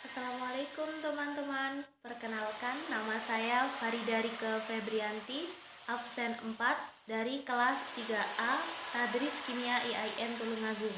Assalamualaikum teman-teman. Perkenalkan, nama saya Farida Rike Febrianti, absen 4 dari kelas 3A Tadris Kimia IAIN Tulungagung.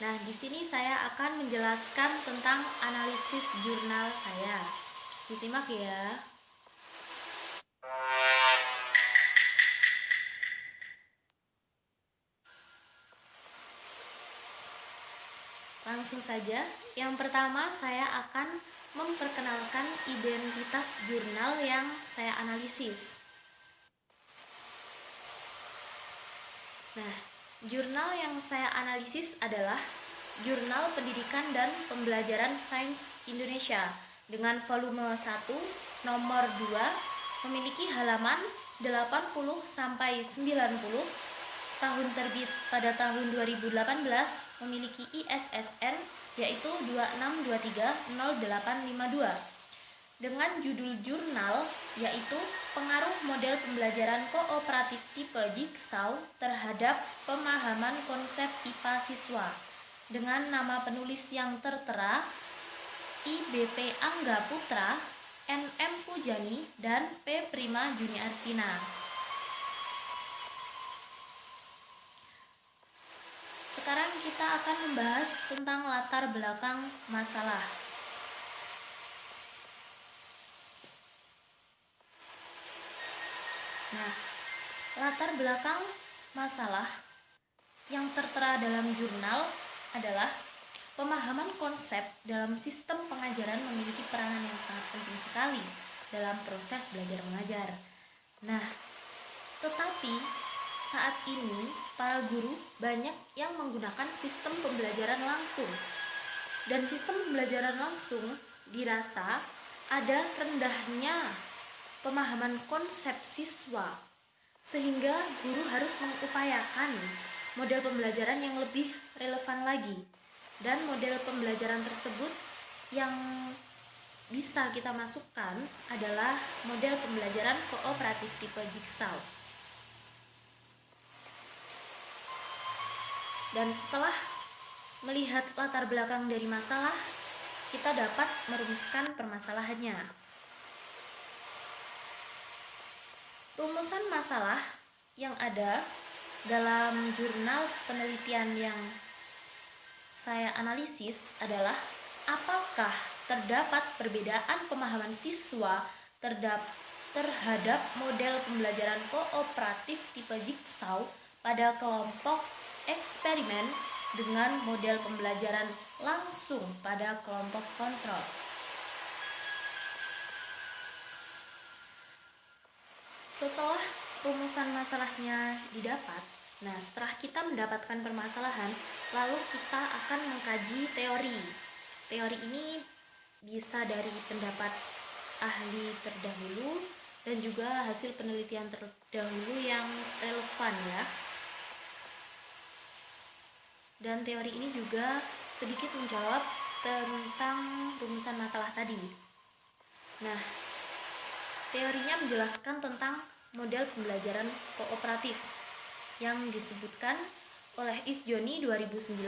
Nah, di sini saya akan menjelaskan tentang analisis jurnal saya. Disimak ya. Langsung saja, yang pertama saya akan memperkenalkan identitas jurnal yang saya analisis. Nah, jurnal yang saya analisis adalah Jurnal Pendidikan dan Pembelajaran Sains Indonesia dengan volume 1, nomor 2, memiliki halaman 80 sampai 90. Tahun terbit pada tahun 2018, memiliki ISSN yaitu 26230852 dengan judul jurnal yaitu Pengaruh Model Pembelajaran Kooperatif Tipe Jigsaw terhadap Pemahaman Konsep IPA Siswa, dengan nama penulis yang tertera IBP Angga Putra, NM Pujani, dan P. Prima Juniartina. Sekarang kita akan membahas tentang latar belakang masalah. Nah, latar belakang masalah yang tertera dalam jurnal adalah pemahaman konsep dalam sistem pengajaran memiliki peranan yang sangat penting sekali dalam proses belajar mengajar. Nah, tetapi saat ini para guru banyak yang menggunakan sistem pembelajaran langsung. Dan sistem pembelajaran langsung dirasa ada rendahnya pemahaman konsep siswa, sehingga guru harus mengupayakan model pembelajaran yang lebih relevan lagi. Dan model pembelajaran tersebut yang bisa kita masukkan adalah model pembelajaran kooperatif tipe Jigsaw. Dan setelah melihat latar belakang dari masalah, kita dapat merumuskan permasalahannya. Rumusan masalah yang ada dalam jurnal penelitian yang saya analisis adalah apakah terdapat perbedaan pemahaman siswa terhadap model pembelajaran kooperatif tipe Jigsaw pada kelompok eksperimen dengan model pembelajaran langsung pada kelompok kontrol. Setelah rumusan masalahnya didapat, setelah kita mendapatkan permasalahan, lalu kita akan mengkaji teori. Teori ini bisa dari pendapat ahli terdahulu dan juga hasil penelitian terdahulu yang relevan ya. Dan teori ini juga sedikit menjawab tentang rumusan masalah tadi. Nah, teorinya menjelaskan tentang model pembelajaran kooperatif yang disebutkan oleh Isjoni 2009.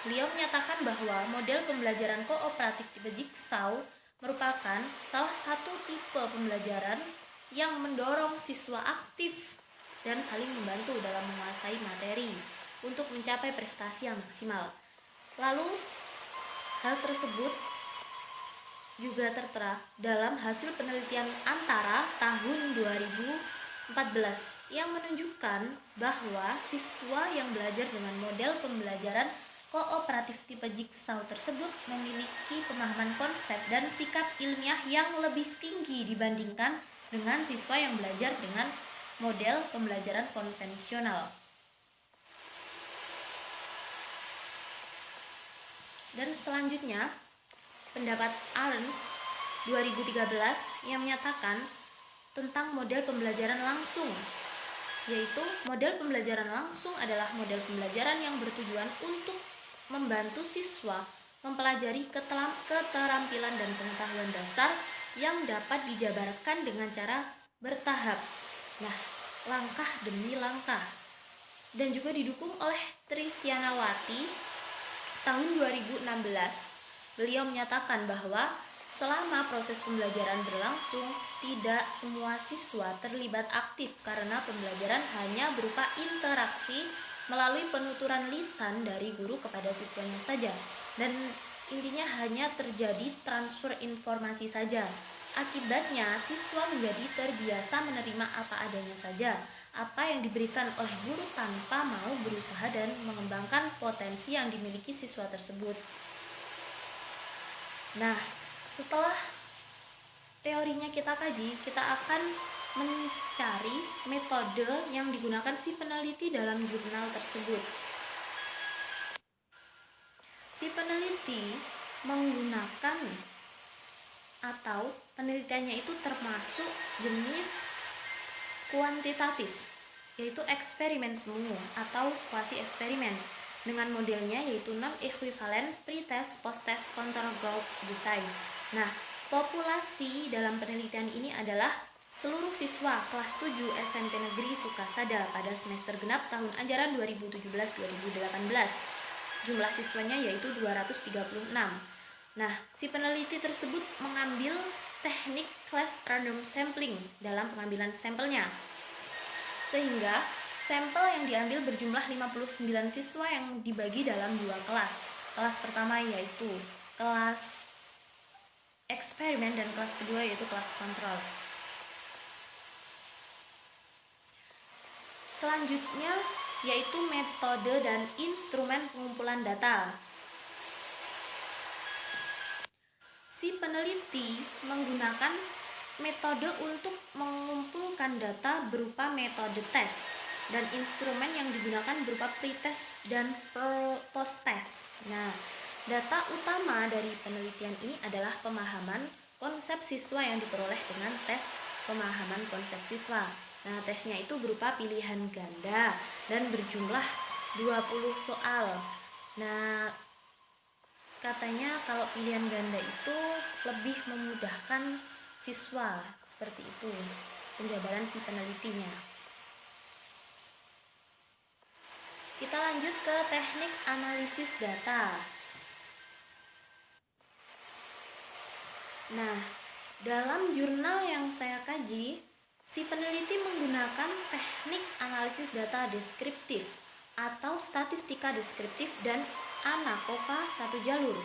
Beliau menyatakan bahwa model pembelajaran kooperatif tipe Jigsaw merupakan salah satu tipe pembelajaran yang mendorong siswa aktif dan saling membantu dalam menguasai materi untuk mencapai prestasi yang maksimal. Lalu, hal tersebut juga tertera dalam hasil penelitian antara tahun 2014 yang menunjukkan bahwa siswa yang belajar dengan model pembelajaran kooperatif tipe Jigsaw tersebut memiliki pemahaman konsep dan sikap ilmiah yang lebih tinggi dibandingkan dengan siswa yang belajar dengan model pembelajaran konvensional. Dan selanjutnya, pendapat Arns 2013 yang menyatakan tentang model pembelajaran langsung, yaitu model pembelajaran langsung adalah model pembelajaran yang bertujuan untuk membantu siswa mempelajari keterampilan dan pengetahuan dasar yang dapat dijabarkan dengan cara bertahap. Nah, langkah demi langkah. Dan juga didukung oleh Trisyanawati tahun 2016 Beliau menyatakan bahwa selama proses pembelajaran berlangsung, tidak semua siswa terlibat aktif karena pembelajaran hanya berupa interaksi melalui penuturan lisan dari guru kepada siswanya saja, dan intinya hanya terjadi transfer informasi saja. Akibatnya, siswa menjadi terbiasa menerima apa adanya saja, apa yang diberikan oleh guru tanpa mau berusaha dan mengembangkan potensi yang dimiliki siswa tersebut. Nah, setelah teorinya kita kaji, kita akan mencari metode yang digunakan si peneliti dalam jurnal tersebut. Si peneliti menggunakan atau penelitiannya itu termasuk jenis kuantitatif, yaitu eksperimen semu atau quasi eksperimen dengan modelnya yaitu non-equivalent pre-test, post-test, control group design. Nah, populasi dalam penelitian ini adalah seluruh siswa kelas 7 SMP Negeri Sukasada pada semester genap tahun ajaran 2017-2018. Jumlah siswanya yaitu 236. Nah, si peneliti tersebut mengambil teknik class random sampling dalam pengambilan sampelnya, sehingga sampel yang diambil berjumlah 59 siswa yang dibagi dalam dua kelas. Kelas pertama yaitu kelas eksperimen dan kelas kedua yaitu kelas kontrol. Selanjutnya yaitu metode dan instrumen pengumpulan data. Si peneliti menggunakan metode untuk mengumpulkan data berupa metode tes, dan instrumen yang digunakan berupa pre-test dan post-test. Nah, data utama dari penelitian ini adalah pemahaman konsep siswa yang diperoleh dengan tes pemahaman konsep siswa. Nah, tesnya itu berupa pilihan ganda dan berjumlah 20 soal. Nah, katanya kalau pilihan ganda itu lebih memudahkan siswa, seperti itu penjabaran si penelitinya. Kita lanjut ke teknik analisis data. Nah, dalam jurnal yang saya kaji, si peneliti menggunakan teknik analisis data deskriptif atau statistika deskriptif dan ANACOVA satu jalur.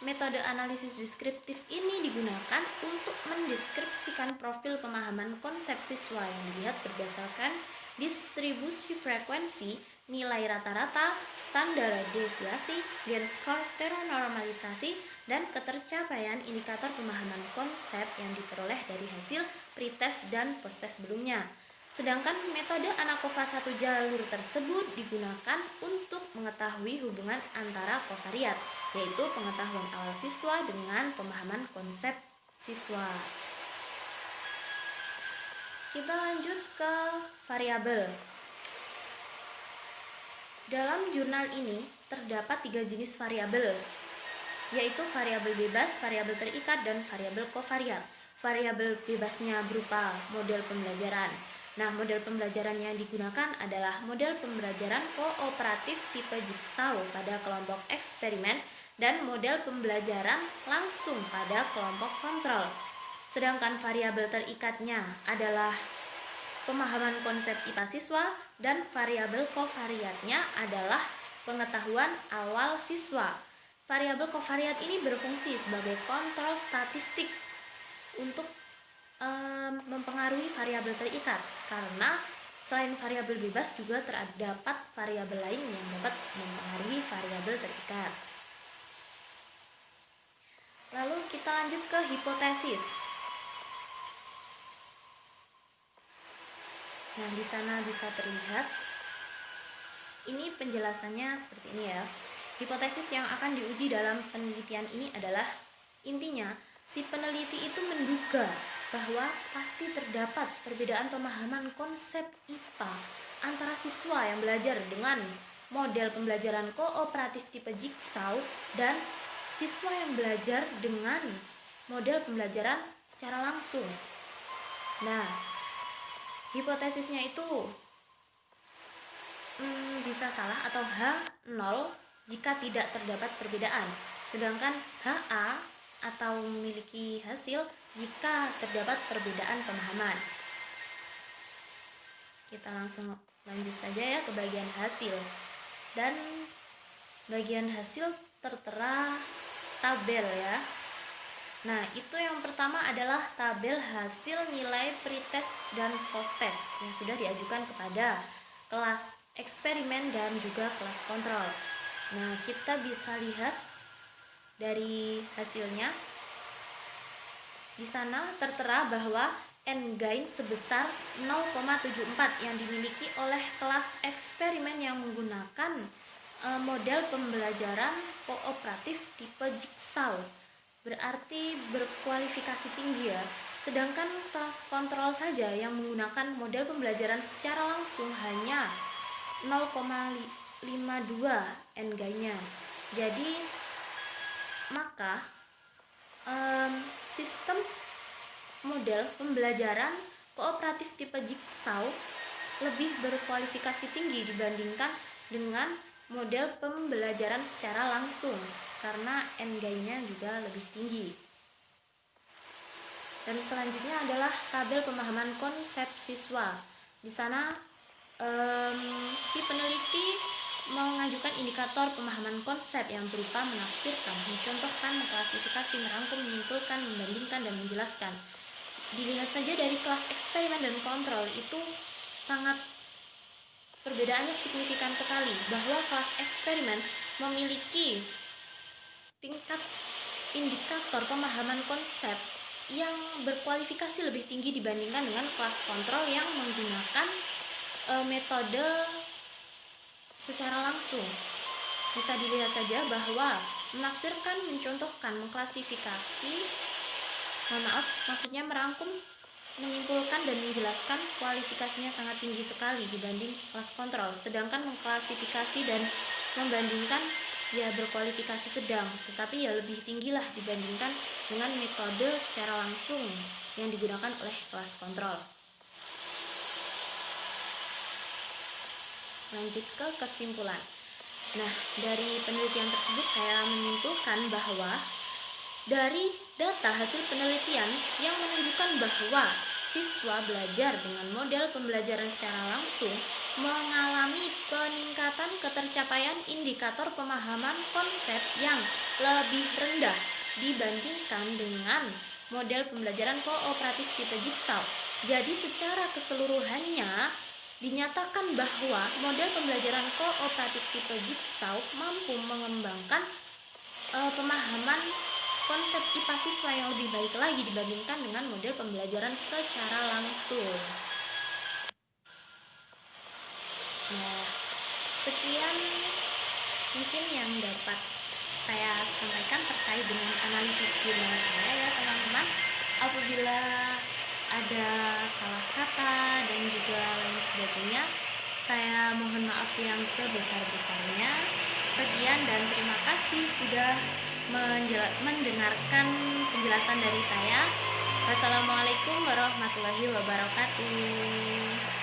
Metode analisis deskriptif ini digunakan untuk mendeskripsikan profil pemahaman konsep siswa yang dilihat berdasarkan distribusi frekuensi, nilai rata-rata, standar deviasi, gain score, heteronormalisasi, dan ketercapaian indikator pemahaman konsep yang diperoleh dari hasil pretest dan posttest sebelumnya. Sedangkan metode ANACOVA satu jalur tersebut digunakan untuk mengetahui hubungan antara kovariat, yaitu pengetahuan awal siswa dengan pemahaman konsep siswa. Kita lanjut ke variabel. Dalam jurnal ini terdapat 3 jenis variabel, yaitu variabel bebas, variabel terikat, dan variabel kovariat. Variabel bebasnya berupa model pembelajaran. Nah, model pembelajaran yang digunakan adalah model pembelajaran kooperatif tipe Jigsaw pada kelompok eksperimen dan model pembelajaran langsung pada kelompok kontrol. Sedangkan variabel terikatnya adalah pemahaman konsep IPA siswa, dan variabel kovariatnya adalah pengetahuan awal siswa. Variabel kovariat ini berfungsi sebagai kontrol statistik untuk mempengaruhi variabel terikat, karena selain variabel bebas juga terdapat variabel lain yang dapat mempengaruhi variabel terikat. Lalu kita lanjut ke hipotesis. Nah, di sana bisa terlihat ini penjelasannya seperti ini ya. Hipotesis yang akan diuji dalam penelitian ini adalah, intinya si peneliti itu menduga bahwa pasti terdapat perbedaan pemahaman konsep IPA antara siswa yang belajar dengan model pembelajaran kooperatif tipe Jigsaw dan siswa yang belajar dengan model pembelajaran secara langsung. Nah, hipotesisnya itu bisa salah atau H0 jika tidak terdapat perbedaan. Sedangkan HA atau memiliki hasil jika terdapat perbedaan pemahaman. Kita langsung lanjut saja ya ke bagian hasil. Dan bagian hasil tertera tabel ya. Nah, itu yang pertama adalah tabel hasil nilai pretest dan posttest yang sudah diajukan kepada kelas eksperimen dan juga kelas kontrol. Nah, kita bisa lihat dari hasilnya. Di sana tertera bahwa N-gain sebesar 0,74 yang dimiliki oleh kelas eksperimen yang menggunakan model pembelajaran kooperatif tipe Jigsaw, berarti berkualifikasi tinggi ya. Sedangkan kelas kontrol saja yang menggunakan model pembelajaran secara langsung hanya 0,52 N-gainnya. Jadi maka sistem model pembelajaran kooperatif tipe Jigsaw lebih berkualifikasi tinggi dibandingkan dengan model pembelajaran secara langsung karena N-gainnya juga lebih tinggi. Dan selanjutnya adalah tabel pemahaman konsep siswa. Di sana si peneliti mengajukan indikator pemahaman konsep yang berupa menafsirkan, mencontohkan, mengklasifikasi, merangkum, menyimpulkan, membandingkan, dan menjelaskan. Dilihat saja dari kelas eksperimen dan kontrol itu sangat perbedaannya signifikan sekali, bahwa kelas eksperimen memiliki tingkat indikator pemahaman konsep yang berkualifikasi lebih tinggi dibandingkan dengan kelas kontrol yang menggunakan metode secara langsung. Bisa dilihat saja bahwa menafsirkan, mencontohkan, mengklasifikasi, maksudnya merangkum, menyimpulkan, dan menjelaskan kualifikasinya sangat tinggi sekali dibanding kelas kontrol. Sedangkan mengklasifikasi dan membandingkan ya berkualifikasi sedang, tetapi ya lebih tinggi lah dibandingkan dengan metode secara langsung yang digunakan oleh kelas kontrol. Lanjut ke kesimpulan. Nah, dari penelitian tersebut saya menyimpulkan bahwa dari data hasil penelitian yang menunjukkan bahwa siswa belajar dengan model pembelajaran secara langsung mengalami peningkatan ketercapaian indikator pemahaman konsep yang lebih rendah dibandingkan dengan model pembelajaran kooperatif tipe Jigsaw. Jadi secara keseluruhannya dinyatakan bahwa model pembelajaran kooperatif tipe Jigsaw mampu mengembangkan pemahaman konsep IPA siswa yang lebih baik lagi dibandingkan dengan model pembelajaran secara langsung. Nah, sekian mungkin yang dapat saya sampaikan terkait dengan analisis jurnal saya ya teman-teman. Apabila ada salah kata dan juga lain sebagainya, saya mohon maaf yang sebesar-besarnya. Sekian dan terima kasih sudah mendengarkan penjelasan dari saya. Wassalamualaikum warahmatullahi wabarakatuh.